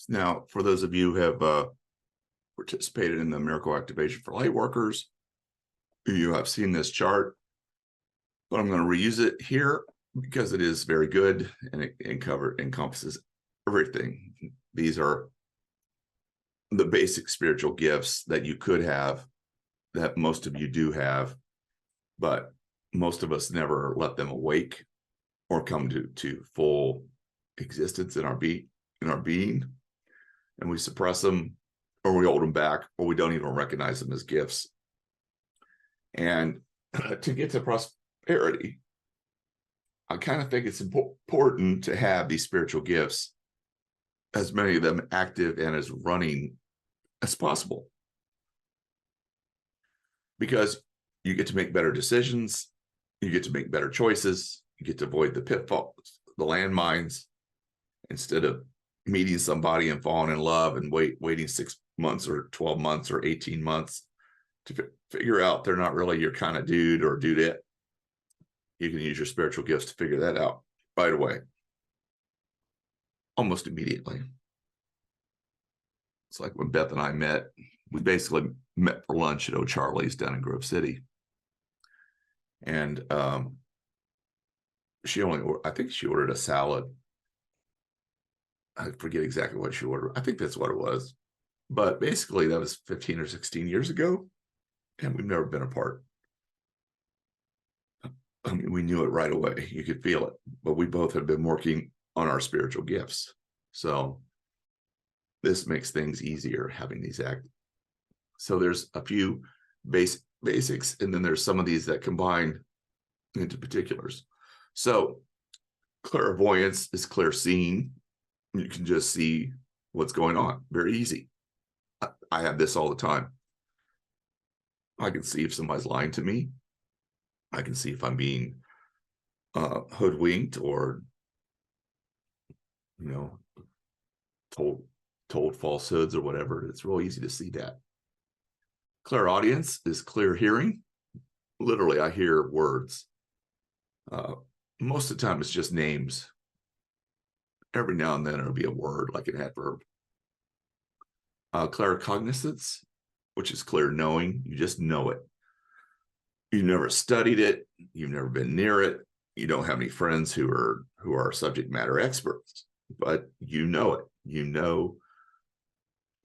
Now, for those of you who have participated in the Miracle Activation for Light Workers, you have seen this chart, but I'm going to reuse it here because it is very good and it encompasses everything. These are the basic spiritual gifts that you could have, that most of you do have, but most of us never let them awake or come to full existence in our being, and we suppress them, or we hold them back, or we don't even recognize them as gifts. And to get to prosperity, I kind of think it's important to have these spiritual gifts, as many of them active and as running as possible, because you get to make better decisions, you get to make better choices, you get to avoid the pitfalls, the landmines, instead of meeting somebody and falling in love and waiting 6 months or 12 months or 18 months to figure out they're not really your kind of dude or dudette. You can use your spiritual gifts to figure that out right away, almost immediately. It's like when Beth and I met, we basically met for lunch at O'Charlie's down in Grove City. And I think she ordered a salad. I forget exactly what she ordered. I think that's what it was. But basically, that was 15 or 16 years ago, and we've never been apart. I mean, we knew it right away. You could feel it. But we both had been working on our spiritual gifts. So this makes things easier, having these active. So there's a few basics, and then there's some of these that combine into particulars. So clairvoyance is clear seeing. You can just see what's going on. Very easy. I have this all the time. I can see if somebody's lying to me. I can see if I'm being hoodwinked or, told falsehoods or whatever. It's real easy to see that. Clairaudience is clear hearing. Literally, I hear words. Most of the time, it's just names. Every now and then, it'll be a word, like an adverb. Claircognizance, which is clear knowing. You just know it. You've never studied it. You've never been near it. You don't have any friends who are subject matter experts, but you know it. You know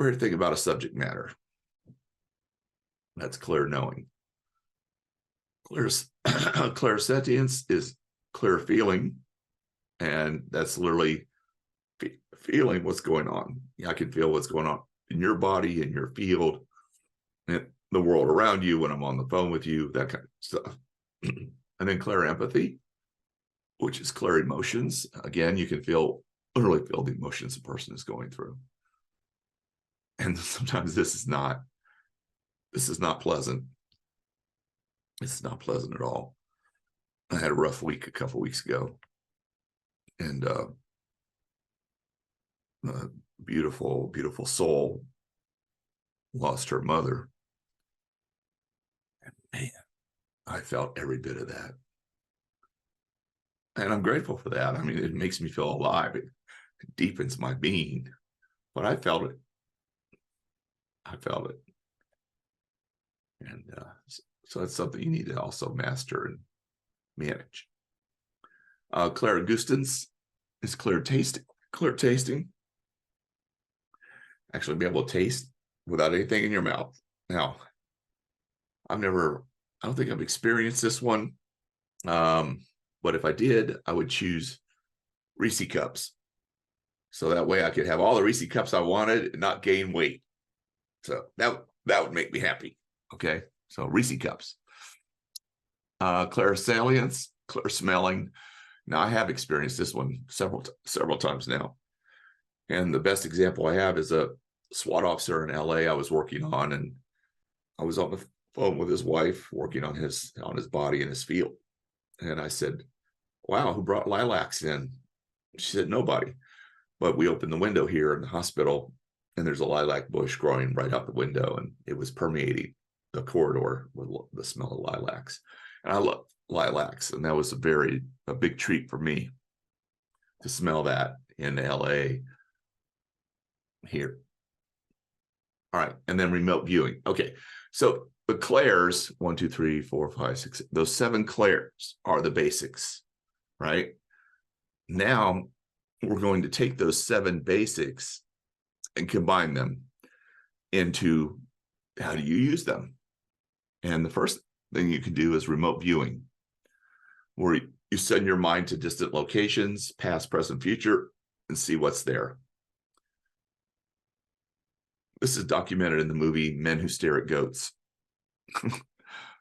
everything about a subject matter. That's clear knowing. Clairsentience is clear feeling, and that's literally feeling what's going on. I can feel what's going on in your body, in your field, in the world around you when I'm on the phone with you, that kind of stuff. And then clear empathy, which is clear emotions. Again, you can literally feel the emotions a person is going through. And sometimes this is not pleasant. It's not pleasant at all. I had a rough week a couple weeks ago, and a beautiful soul lost her mother. And man, I felt every bit of that. And I'm grateful for that. I mean, it makes me feel alive. It deepens my being. But I felt it. And so it's something you need to also master and manage. Clairgustance is clear tasting. Actually be able to taste without anything in your mouth. Now, I don't think I've experienced this one. But if I did, I would choose Reese cups. So that way I could have all the Reese cups I wanted and not gain weight. So that would make me happy. Okay. So Reese cups. Clairsalience, clear smelling. Now I have experienced this one several times now. And the best example I have is a SWAT officer in LA I was working on, and I was on the phone with his wife working on his body in his field. And I said, wow, who brought lilacs in? She said, nobody. But we opened the window here in the hospital, and there's a lilac bush growing right out the window, and it was permeating the corridor with the smell of lilacs. And I love lilacs, and that was a big treat for me to smell that in LA. here. All right, and then remote viewing. Okay, so the clairs, 1, 2, 3, 4, 5, 6, those 7 clairs are the basics, right? Now we're going to take those 7 basics and combine them into how do you use them? And the first thing you can do is remote viewing, where you send your mind to distant locations, past, present, future, and see what's there. This is documented in the movie Men Who Stare at Goats.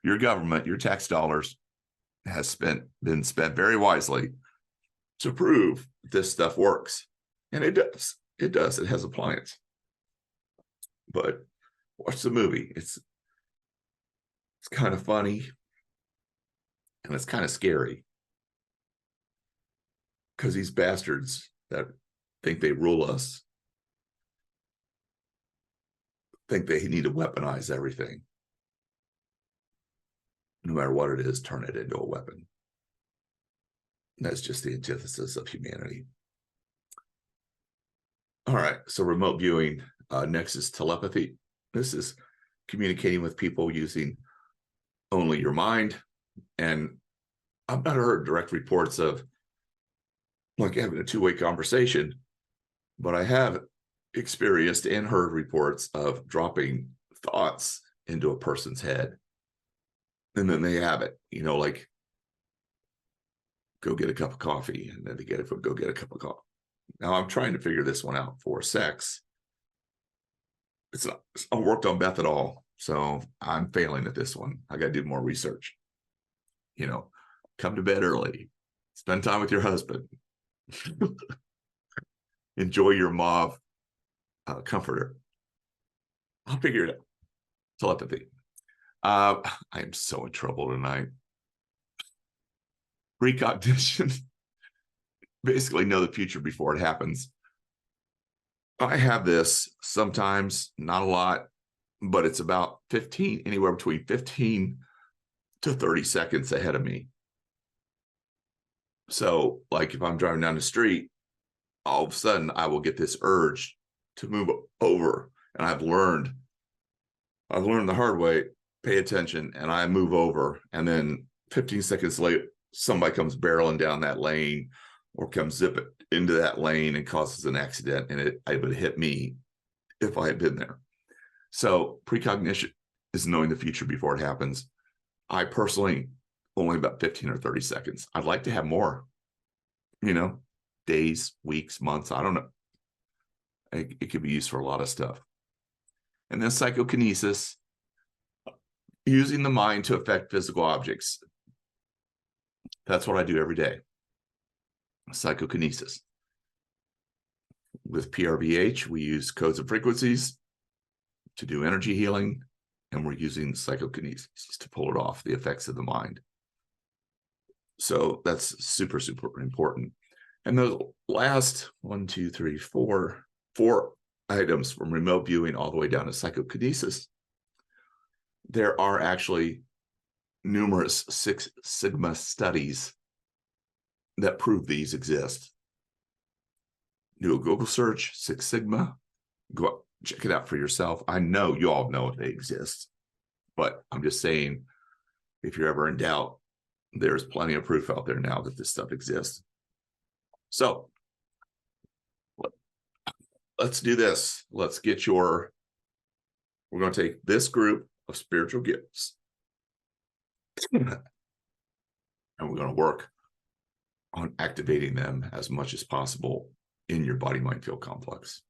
Your government, your tax dollars has been spent very wisely to prove this stuff works. And it does. It does. It has appliance. But watch the movie. It's kind of funny. And it's kind of scary. Because these bastards that think they rule us think they need to weaponize everything. No matter what it is, turn it into a weapon. And that's just the antithesis of humanity. All right, so remote viewing. Next is telepathy. This is communicating with people using only your mind. And I've not heard direct reports of like having a two-way conversation, but I have experienced and heard reports of dropping thoughts into a person's head. And then they have it, you know, like go get a cup of coffee, and then they go get a cup of coffee. Now I'm trying to figure this one out for sex. It's not worked on Beth at all. So I'm failing at this one. I got to do more research. You know, come to bed early, spend time with your husband, enjoy your mauve comforter. I'll figure it out. Telepathy. I am so in trouble tonight. Precognition. Basically know the future before it happens. I have this sometimes, not a lot, but it's about 15, anywhere between 15 to 30 seconds ahead of me. So like if I'm driving down the street, all of a sudden I will get this urge to move over. And I've learned the hard way, pay attention, and I move over. And then 15 seconds later, somebody comes barreling down that lane or comes zipping into that lane and causes an accident, and it would hit me if I had been there. So precognition is knowing the future before it happens. I personally only about 15 or 30 seconds. I'd like to have more, you know, days, weeks, months. I don't know. It could be used for a lot of stuff. And then psychokinesis, using the mind to affect physical objects. That's what I do every day. Psychokinesis. With PRVH, we use codes and frequencies to do energy healing, and we're using psychokinesis to pull it off, the effects of the mind. So that's super, super important. And those last 4 items, from remote viewing all the way down to psychokinesis, there are actually numerous Six Sigma studies that prove these exist. Do a Google search, Six Sigma, go check it out for yourself. I know you all know they exist, but I'm just saying, if you're ever in doubt, there's plenty of proof out there now that this stuff exists. So let's do this. Let's get we're going to take this group of spiritual gifts and we're going to work on activating them as much as possible in your body, mind, field complex.